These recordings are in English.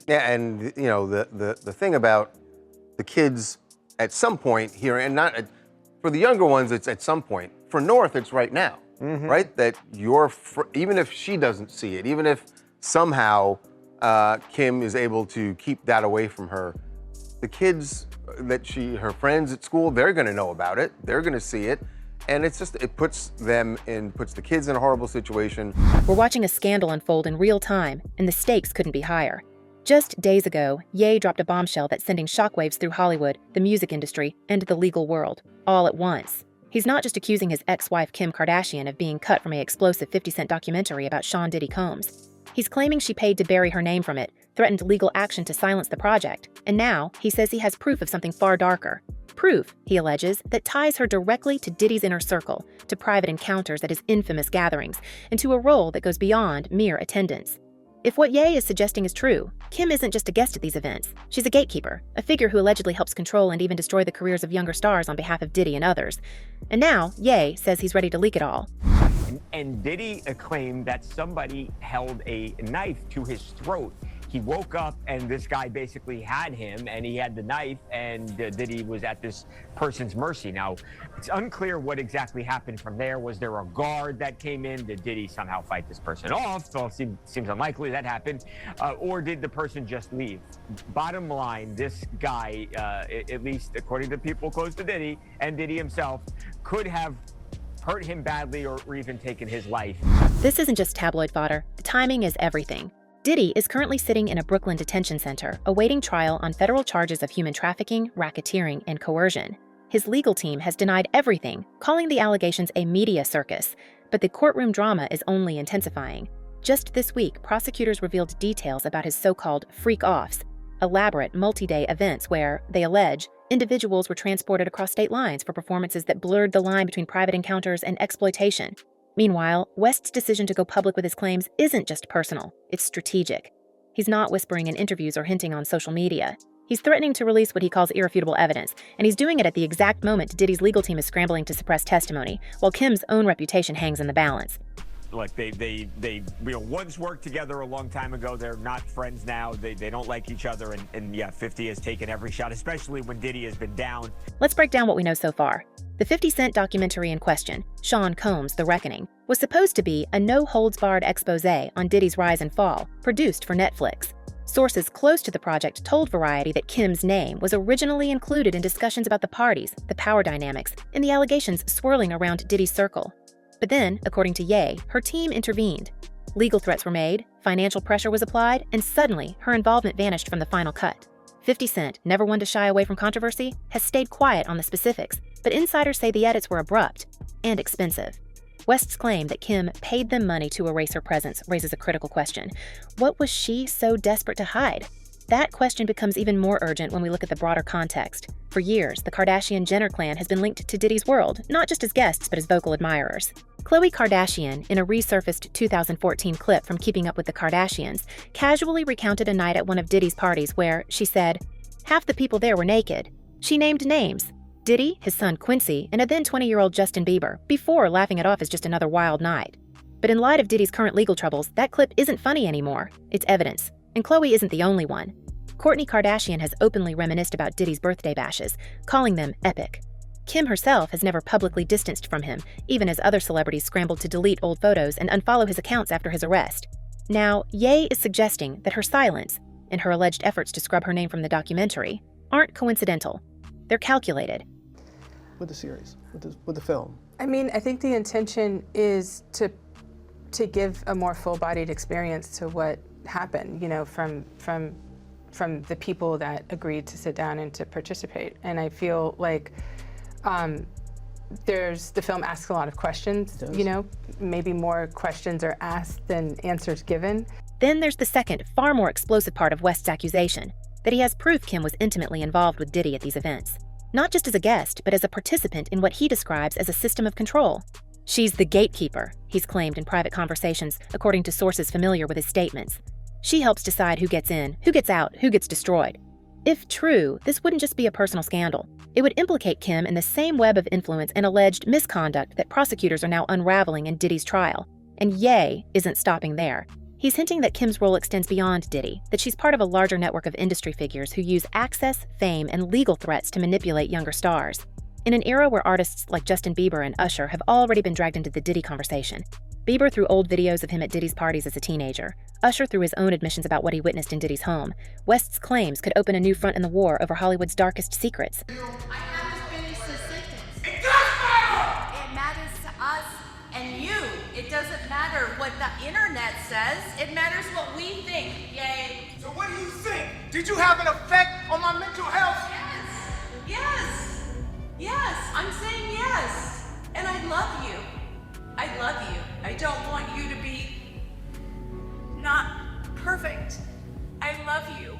Yeah, and the thing about the kids at some point here, and not for the younger ones, it's at some point. For North, it's right now, right? That even if she doesn't see it, even if somehow Kim is able to keep that away from her, the kids her friends at school, they're going to know about it. They're going to see it. And it puts the kids in a horrible situation. We're watching a scandal unfold in real time, and the stakes couldn't be higher. Just days ago, Ye dropped a bombshell that's sending shockwaves through Hollywood, the music industry, and the legal world, all at once. He's not just accusing his ex-wife Kim Kardashian of being cut from an explosive 50-cent documentary about Sean Diddy Combs. He's claiming she paid to bury her name from it, threatened legal action to silence the project, and now he says he has proof of something far darker. Proof, he alleges, that ties her directly to Diddy's inner circle, to private encounters at his infamous gatherings, and to a role that goes beyond mere attendance. If what Ye is suggesting is true, Kim isn't just a guest at these events. She's a gatekeeper, a figure who allegedly helps control and even destroy the careers of younger stars on behalf of Diddy and others. And now, Ye says he's ready to leak it all. And Diddy claimed that somebody held a knife to his throat. He woke up and this guy basically had him and he had the knife, and Diddy was at this person's mercy. Now, it's unclear what exactly happened from there. Was there a guard that came in? Did Diddy somehow fight this person off? Well, it seems unlikely that happened. Or did the person just leave? Bottom line, this guy, at least according to people close to Diddy and Diddy himself, could have hurt him badly or even taken his life. This isn't just tabloid fodder. The timing is everything. Diddy is currently sitting in a Brooklyn detention center, awaiting trial on federal charges of human trafficking, racketeering, and coercion. His legal team has denied everything, calling the allegations a media circus, but the courtroom drama is only intensifying. Just this week, prosecutors revealed details about his so-called freak-offs, elaborate multi-day events where, they allege, individuals were transported across state lines for performances that blurred the line between private encounters and exploitation. Meanwhile, West's decision to go public with his claims isn't just personal, it's strategic. He's not whispering in interviews or hinting on social media. He's threatening to release what he calls irrefutable evidence, and he's doing it at the exact moment Diddy's legal team is scrambling to suppress testimony, while Kim's own reputation hangs in the balance. Like they once worked together a long time ago. They're not friends now. They don't like each other. And yeah, 50 has taken every shot, especially when Diddy has been down. Let's break down what we know so far. The 50-cent documentary in question, Sean Combs' The Reckoning, was supposed to be a no-holds-barred expose on Diddy's rise and fall, produced for Netflix. Sources close to the project told Variety that Kim's name was originally included in discussions about the parties, the power dynamics, and the allegations swirling around Diddy's circle. But then, according to Ye, her team intervened. Legal threats were made, financial pressure was applied, and suddenly her involvement vanished from the final cut. 50 Cent, never one to shy away from controversy, has stayed quiet on the specifics, but insiders say the edits were abrupt and expensive. West's claim that Kim paid them money to erase her presence raises a critical question. What was she so desperate to hide? That question becomes even more urgent when we look at the broader context. For years, the Kardashian-Jenner clan has been linked to Diddy's world, not just as guests, but as vocal admirers. Khloe Kardashian, in a resurfaced 2014 clip from Keeping Up with the Kardashians, casually recounted a night at one of Diddy's parties where, she said, half the people there were naked. She named names: Diddy, his son Quincy, and a then 20-year-old Justin Bieber, before laughing it off as just another wild night. But in light of Diddy's current legal troubles, that clip isn't funny anymore. It's evidence. And Khloe isn't the only one. Kourtney Kardashian has openly reminisced about Diddy's birthday bashes, calling them epic. Kim herself has never publicly distanced from him, even as other celebrities scrambled to delete old photos and unfollow his accounts after his arrest. Now, Ye is suggesting that her silence, and her alleged efforts to scrub her name from the documentary, aren't coincidental. They're calculated. With the series, with the film. I mean, I think the intention is to give a more full-bodied experience to what happened, from the people that agreed to sit down and to participate. And I feel like the film asks a lot of questions, maybe more questions are asked than answers given. Then there's the second, far more explosive part of West's accusation, that he has proof Kim was intimately involved with Diddy at these events. Not just as a guest, but as a participant in what he describes as a system of control. She's the gatekeeper, he's claimed in private conversations, according to sources familiar with his statements. She helps decide who gets in, who gets out, who gets destroyed. If true, this wouldn't just be a personal scandal. It would implicate Kim in the same web of influence and alleged misconduct that prosecutors are now unraveling in Diddy's trial. And Ye isn't stopping there. He's hinting that Kim's role extends beyond Diddy, that she's part of a larger network of industry figures who use access, fame, and legal threats to manipulate younger stars. In an era where artists like Justin Bieber and Usher have already been dragged into the Diddy conversation, Bieber through old videos of him at Diddy's parties as a teenager, Usher through his own admissions about what he witnessed in Diddy's home, West's claims could open a new front in the war over Hollywood's darkest secrets. I have to finish the sentence. It does matter! It matters to us and you. It doesn't matter what the internet says. It matters what we think. Yay. So what do you think? Did you have an effect on my mental health? Yes, I'm saying yes. And I love you. I love you. I don't want you to be not perfect. I love you.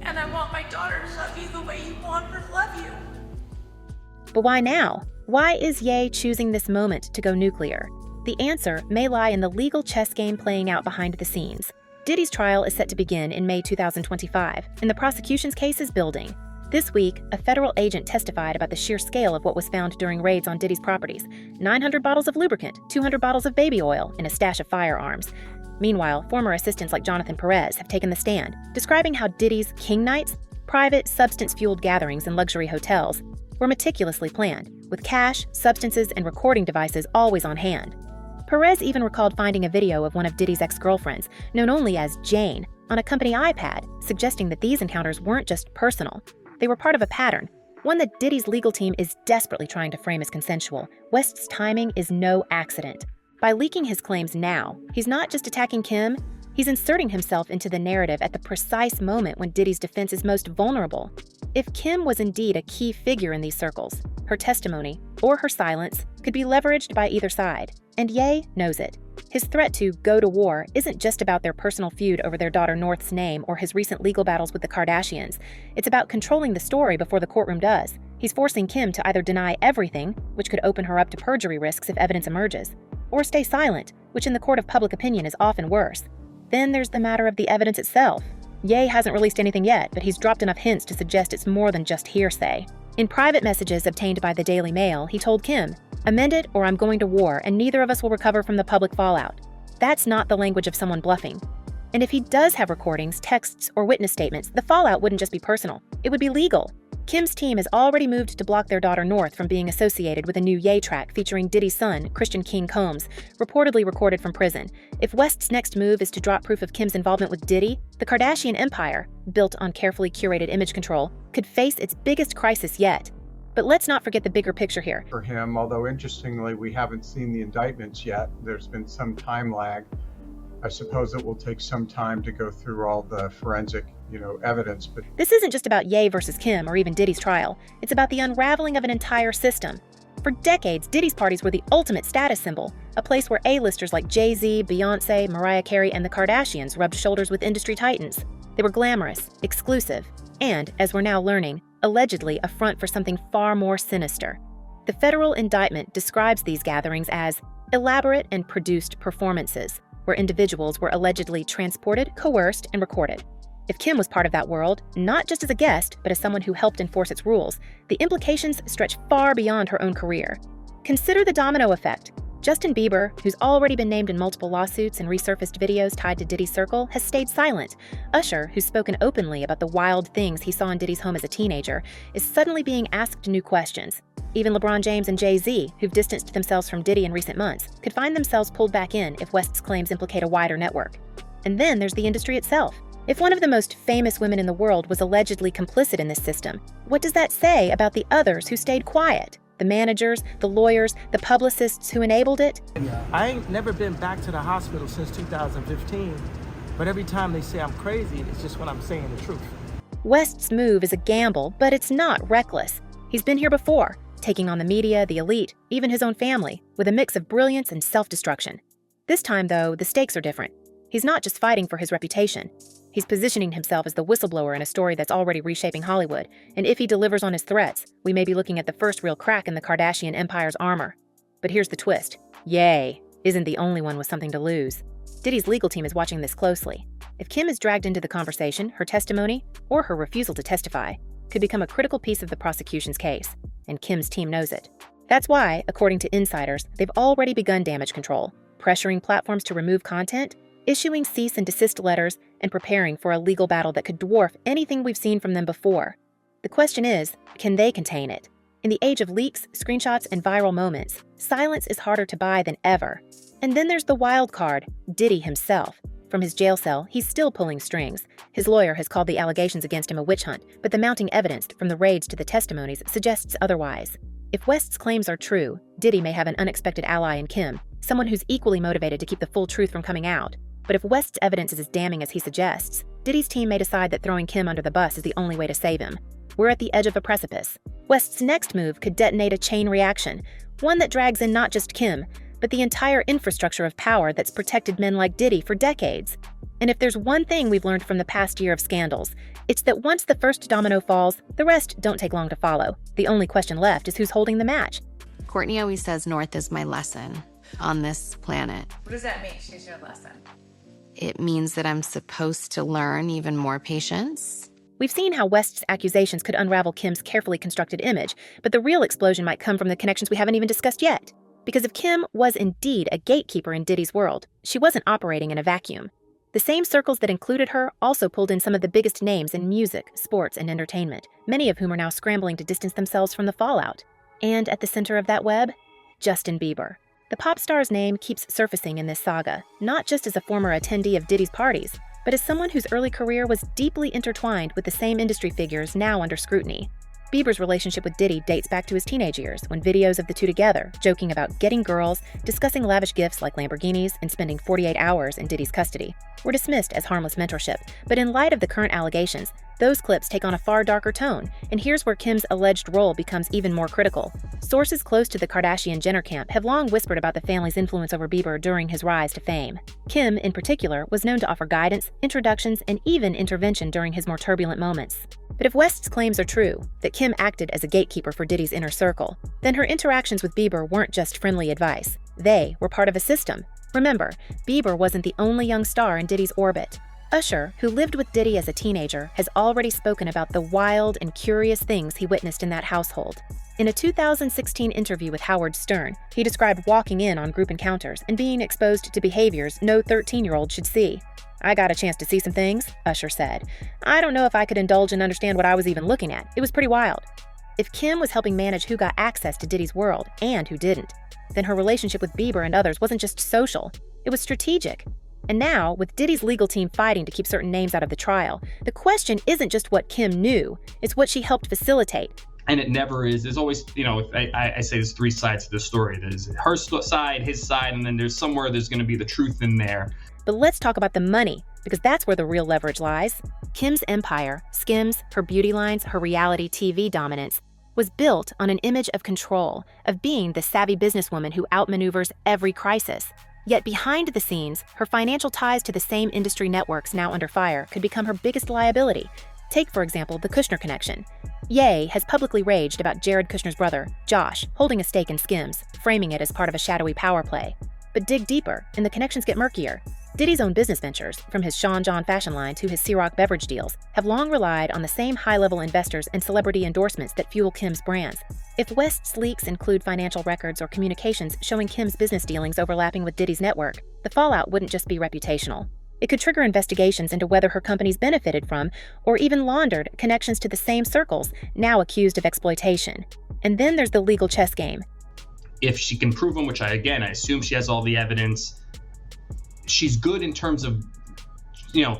And I want my daughter to love you the way you want her to love you. But why now? Why is Ye choosing this moment to go nuclear? The answer may lie in the legal chess game playing out behind the scenes. Diddy's trial is set to begin in May 2025, and the prosecution's case is building. This week, a federal agent testified about the sheer scale of what was found during raids on Diddy's properties: 900 bottles of lubricant, 200 bottles of baby oil, and a stash of firearms. Meanwhile, former assistants like Jonathan Perez have taken the stand, describing how Diddy's King Nights, private, substance-fueled gatherings in luxury hotels, were meticulously planned, with cash, substances, and recording devices always on hand. Perez even recalled finding a video of one of Diddy's ex-girlfriends, known only as Jane, on a company iPad, suggesting that these encounters weren't just personal. They were part of a pattern, one that Diddy's legal team is desperately trying to frame as consensual. West's timing is no accident. By leaking his claims now, he's not just attacking Kim, he's inserting himself into the narrative at the precise moment when Diddy's defense is most vulnerable. If Kim was indeed a key figure in these circles, her testimony, or her silence, could be leveraged by either side, and Ye knows it. His threat to go to war isn't just about their personal feud over their daughter North's name or his recent legal battles with the Kardashians. It's about controlling the story before the courtroom does. He's forcing Kim to either deny everything, which could open her up to perjury risks if evidence emerges, or stay silent, which in the court of public opinion is often worse. Then there's the matter of the evidence itself. Ye hasn't released anything yet, but he's dropped enough hints to suggest it's more than just hearsay. In private messages obtained by the Daily Mail, he told Kim, "Amend it or I'm going to war and neither of us will recover from the public fallout." That's not the language of someone bluffing. And if he does have recordings, texts, or witness statements, the fallout wouldn't just be personal. It would be legal. Kim's team has already moved to block their daughter North from being associated with a new Ye track featuring Diddy's son, Christian King Combs, reportedly recorded from prison. If West's next move is to drop proof of Kim's involvement with Diddy, the Kardashian empire, built on carefully curated image control, could face its biggest crisis yet. But let's not forget the bigger picture here. For him, although interestingly, we haven't seen the indictments yet. There's been some time lag. I suppose it will take some time to go through all the forensic, evidence. But this isn't just about Ye versus Kim or even Diddy's trial. It's about the unraveling of an entire system. For decades, Diddy's parties were the ultimate status symbol, a place where A-listers like Jay-Z, Beyonce, Mariah Carey, and the Kardashians rubbed shoulders with industry titans. They were glamorous, exclusive, and, as we're now learning, allegedly a front for something far more sinister. The federal indictment describes these gatherings as elaborate and produced performances, where individuals were allegedly transported, coerced, and recorded. If Kim was part of that world, not just as a guest, but as someone who helped enforce its rules, the implications stretch far beyond her own career. Consider the domino effect. Justin Bieber, who's already been named in multiple lawsuits and resurfaced videos tied to Diddy's circle, has stayed silent. Usher, who's spoken openly about the wild things he saw in Diddy's home as a teenager, is suddenly being asked new questions. Even LeBron James and Jay-Z, who've distanced themselves from Diddy in recent months, could find themselves pulled back in if West's claims implicate a wider network. And then there's the industry itself. If one of the most famous women in the world was allegedly complicit in this system, what does that say about the others who stayed quiet? The managers, the lawyers, the publicists who enabled it? I ain't never been back to the hospital since 2015, but every time they say I'm crazy, it's just when I'm saying the truth. West's move is a gamble, but it's not reckless. He's been here before, taking on the media, the elite, even his own family, with a mix of brilliance and self-destruction. This time, though, the stakes are different. He's not just fighting for his reputation. He's positioning himself as the whistleblower in a story that's already reshaping Hollywood, and if he delivers on his threats, we may be looking at the first real crack in the Kardashian empire's armor. But here's the twist. Ye isn't the only one with something to lose. Diddy's legal team is watching this closely. If Kim is dragged into the conversation, her testimony, or her refusal to testify, could become a critical piece of the prosecution's case, and Kim's team knows it. That's why, according to insiders, they've already begun damage control, pressuring platforms to remove content, issuing cease and desist letters and preparing for a legal battle that could dwarf anything we've seen from them before. The question is, can they contain it? In the age of leaks, screenshots, and viral moments, silence is harder to buy than ever. And then there's the wild card, Diddy himself. From his jail cell, he's still pulling strings. His lawyer has called the allegations against him a witch hunt, but the mounting evidence from the raids to the testimonies suggests otherwise. If West's claims are true, Diddy may have an unexpected ally in Kim, someone who's equally motivated to keep the full truth from coming out. But if West's evidence is as damning as he suggests, Diddy's team may decide that throwing Kim under the bus is the only way to save him. We're at the edge of a precipice. West's next move could detonate a chain reaction, one that drags in not just Kim, but the entire infrastructure of power that's protected men like Diddy for decades. And if there's one thing we've learned from the past year of scandals, it's that once the first domino falls, the rest don't take long to follow. The only question left is who's holding the match. Courtney always says North is my lesson on this planet. What does that mean? She's your lesson. It means that I'm supposed to learn even more patience. We've seen how West's accusations could unravel Kim's carefully constructed image, but the real explosion might come from the connections we haven't even discussed yet. Because if Kim was indeed a gatekeeper in Diddy's world, she wasn't operating in a vacuum. The same circles that included her also pulled in some of the biggest names in music, sports, and entertainment, many of whom are now scrambling to distance themselves from the fallout. And at the center of that web, Justin Bieber. The pop star's name keeps surfacing in this saga, not just as a former attendee of Diddy's parties, but as someone whose early career was deeply intertwined with the same industry figures now under scrutiny. Bieber's relationship with Diddy dates back to his teenage years, when videos of the two together, joking about getting girls, discussing lavish gifts like Lamborghinis, and spending 48 hours in Diddy's custody, were dismissed as harmless mentorship. But in light of the current allegations, those clips take on a far darker tone, and here's where Kim's alleged role becomes even more critical. Sources close to the Kardashian-Jenner camp have long whispered about the family's influence over Bieber during his rise to fame. Kim, in particular, was known to offer guidance, introductions, and even intervention during his more turbulent moments. But if West's claims are true, that Kim acted as a gatekeeper for Diddy's inner circle, then her interactions with Bieber weren't just friendly advice. They were part of a system. Remember, Bieber wasn't the only young star in Diddy's orbit. Usher, who lived with Diddy as a teenager, has already spoken about the wild and curious things he witnessed in that household. In a 2016 interview with Howard Stern, he described walking in on group encounters and being exposed to behaviors no 13-year-old should see. "I got a chance to see some things," Usher said. "I don't know if I could indulge and understand what I was even looking at. It was pretty wild." If Kim was helping manage who got access to Diddy's world and who didn't, then her relationship with Bieber and others wasn't just social, it was strategic. And now, with Diddy's legal team fighting to keep certain names out of the trial, the question isn't just what Kim knew, it's what she helped facilitate. And it never is. There's always, I say there's three sides to the story. There's her side, his side, and then there's going to be the truth in there. But let's talk about the money, because that's where the real leverage lies. Kim's empire, Skims, her beauty lines, her reality TV dominance, was built on an image of control, of being the savvy businesswoman who outmaneuvers every crisis. Yet behind the scenes, her financial ties to the same industry networks now under fire could become her biggest liability. Take, for example, the Kushner connection. Ye has publicly raged about Jared Kushner's brother, Josh, holding a stake in Skims, framing it as part of a shadowy power play. But dig deeper, and the connections get murkier. Diddy's own business ventures, from his Sean John fashion line to his Ciroc beverage deals, have long relied on the same high-level investors and celebrity endorsements that fuel Kim's brands. If West's leaks include financial records or communications showing Kim's business dealings overlapping with Diddy's network, the fallout wouldn't just be reputational. It could trigger investigations into whether her companies benefited from, or even laundered, connections to the same circles, now accused of exploitation. And then there's the legal chess game. If she can prove them, which I assume she has all the evidence, she's good in terms of,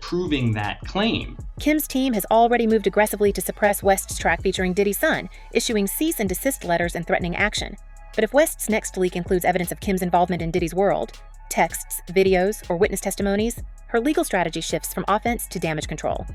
proving that claim. Kim's team has already moved aggressively to suppress West's track featuring Diddy's son, issuing cease and desist letters and threatening action. But if West's next leak includes evidence of Kim's involvement in Diddy's world, texts, videos, or witness testimonies, her legal strategy shifts from offense to damage control.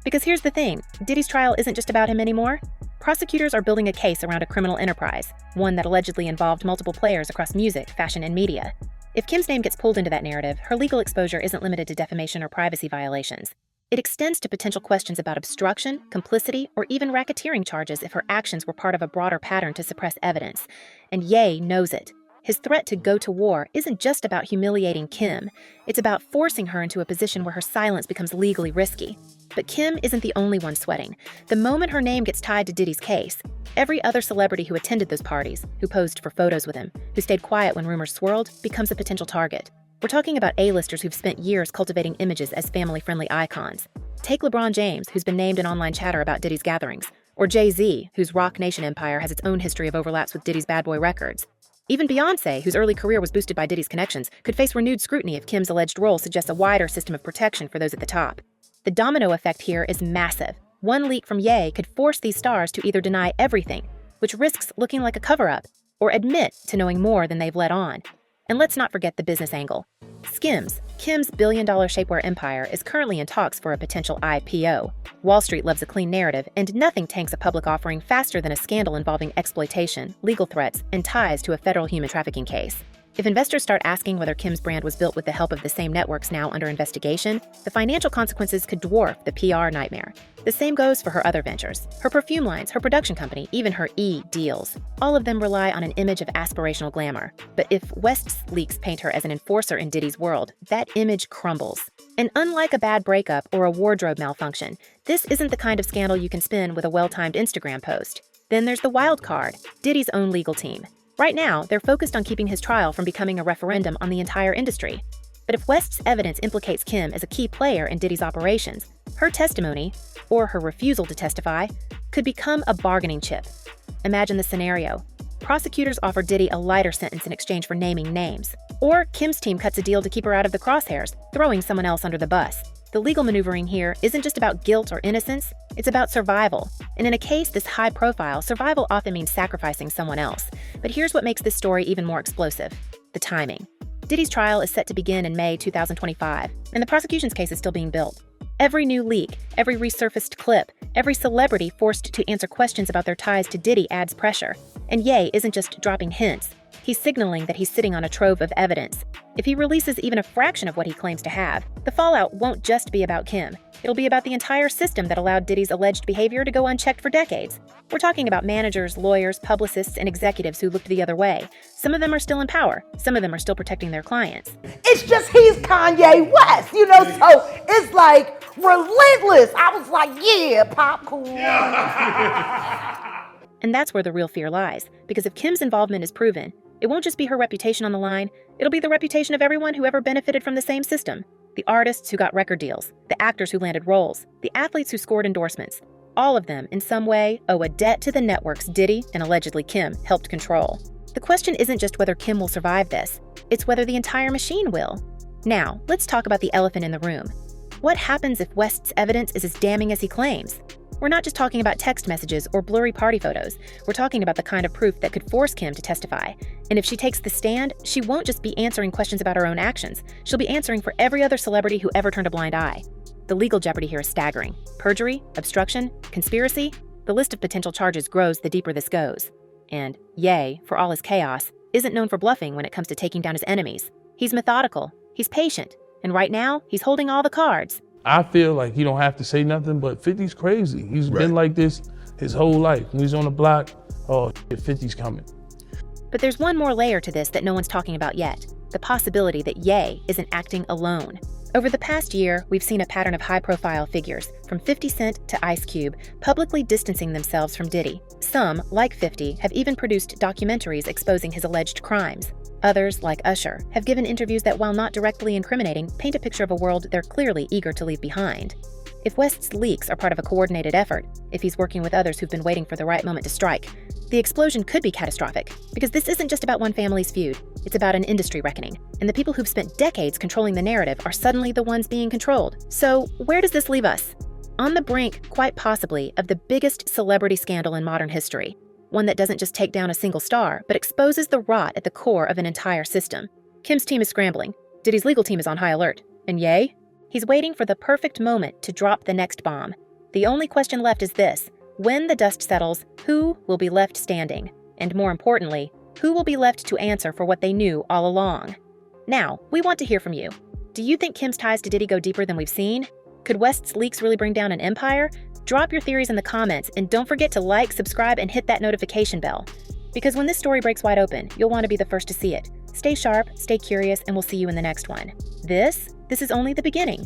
Because here's the thing, Diddy's trial isn't just about him anymore. Prosecutors are building a case around a criminal enterprise, one that allegedly involved multiple players across music, fashion, and media. If Kim's name gets pulled into that narrative, her legal exposure isn't limited to defamation or privacy violations. It extends to potential questions about obstruction, complicity, or even racketeering charges if her actions were part of a broader pattern to suppress evidence. And Ye knows it. His threat to go to war isn't just about humiliating Kim. It's about forcing her into a position where her silence becomes legally risky. But Kim isn't the only one sweating. The moment her name gets tied to Diddy's case, every other celebrity who attended those parties, who posed for photos with him, who stayed quiet when rumors swirled, becomes a potential target. We're talking about A-listers who've spent years cultivating images as family-friendly icons. Take LeBron James, who's been named in online chatter about Diddy's gatherings, or Jay-Z, whose Rock Nation empire has its own history of overlaps with Diddy's Bad Boy records. Even Beyonce, whose early career was boosted by Diddy's connections, could face renewed scrutiny if Kim's alleged role suggests a wider system of protection for those at the top. The domino effect here is massive. One leak from Ye could force these stars to either deny everything, which risks looking like a cover-up, or admit to knowing more than they've let on. And let's not forget the business angle. Skims, Kim's billion-dollar shapewear empire, is currently in talks for a potential IPO. Wall Street loves a clean narrative, and nothing tanks a public offering faster than a scandal involving exploitation, legal threats, and ties to a federal human trafficking case. If investors start asking whether Kim's brand was built with the help of the same networks now under investigation, the financial consequences could dwarf the PR nightmare. The same goes for her other ventures. Her perfume lines, her production company, even her deals. All of them rely on an image of aspirational glamour. But if West's leaks paint her as an enforcer in Diddy's world, that image crumbles. And unlike a bad breakup or a wardrobe malfunction, this isn't the kind of scandal you can spin with a well-timed Instagram post. Then there's the wild card, Diddy's own legal team. Right now, they're focused on keeping his trial from becoming a referendum on the entire industry. But if West's evidence implicates Kim as a key player in Diddy's operations, her testimony, or her refusal to testify, could become a bargaining chip. Imagine the scenario. Prosecutors offer Diddy a lighter sentence in exchange for naming names. Or Kim's team cuts a deal to keep her out of the crosshairs, throwing someone else under the bus. The legal maneuvering here isn't just about guilt or innocence, it's about survival. And in a case this high profile, survival often means sacrificing someone else. But here's what makes this story even more explosive: the timing. Diddy's trial is set to begin in May 2025, and the prosecution's case is still being built. Every new leak, every resurfaced clip, every celebrity forced to answer questions about their ties to Diddy adds pressure. And Ye isn't just dropping hints. He's signaling that he's sitting on a trove of evidence. If he releases even a fraction of what he claims to have, the fallout won't just be about Kim. It'll be about the entire system that allowed Diddy's alleged behavior to go unchecked for decades. We're talking about managers, lawyers, publicists, and executives who looked the other way. Some of them are still in power. Some of them are still protecting their clients. It's just he's Kanye West, so it's like relentless. I was like, yeah, popcorn. And that's where the real fear lies, because if Kim's involvement is proven, it won't just be her reputation on the line, it'll be the reputation of everyone who ever benefited from the same system. The artists who got record deals, the actors who landed roles, the athletes who scored endorsements. All of them, in some way, owe a debt to the networks Diddy and allegedly Kim helped control. The question isn't just whether Kim will survive this, it's whether the entire machine will. Now, let's talk about the elephant in the room. What happens if West's evidence is as damning as he claims? We're not just talking about text messages or blurry party photos. We're talking about the kind of proof that could force Kim to testify. And if she takes the stand, she won't just be answering questions about her own actions. She'll be answering for every other celebrity who ever turned a blind eye. The legal jeopardy here is staggering. Perjury, obstruction, conspiracy. The list of potential charges grows the deeper this goes. And Ye, for all his chaos, isn't known for bluffing when it comes to taking down his enemies. He's methodical, he's patient, and right now, he's holding all the cards. I feel like he don't have to say nothing, but 50's crazy. He's been like this his whole life. When he's on the block, oh, 50's coming. But there's one more layer to this that no one's talking about yet. The possibility that Ye isn't acting alone. Over the past year, we've seen a pattern of high-profile figures, from 50 Cent to Ice Cube, publicly distancing themselves from Diddy. Some, like 50, have even produced documentaries exposing his alleged crimes. Others, like Usher, have given interviews that, while not directly incriminating, paint a picture of a world they're clearly eager to leave behind. If West's leaks are part of a coordinated effort, if he's working with others who've been waiting for the right moment to strike, the explosion could be catastrophic, because this isn't just about one family's feud, it's about an industry reckoning, and the people who've spent decades controlling the narrative are suddenly the ones being controlled. So, where does this leave us? On the brink, quite possibly, of the biggest celebrity scandal in modern history. One that doesn't just take down a single star, but exposes the rot at the core of an entire system. Kim's team is scrambling. Diddy's legal team is on high alert. And Ye? He's waiting for the perfect moment to drop the next bomb. The only question left is this: when the dust settles, who will be left standing? And more importantly, who will be left to answer for what they knew all along? Now, we want to hear from you. Do you think Kim's ties to Diddy go deeper than we've seen? Could West's leaks really bring down an empire? Drop your theories in the comments, and don't forget to like, subscribe, and hit that notification bell. Because when this story breaks wide open, you'll want to be the first to see it. Stay sharp, stay curious, and we'll see you in the next one. This is only the beginning.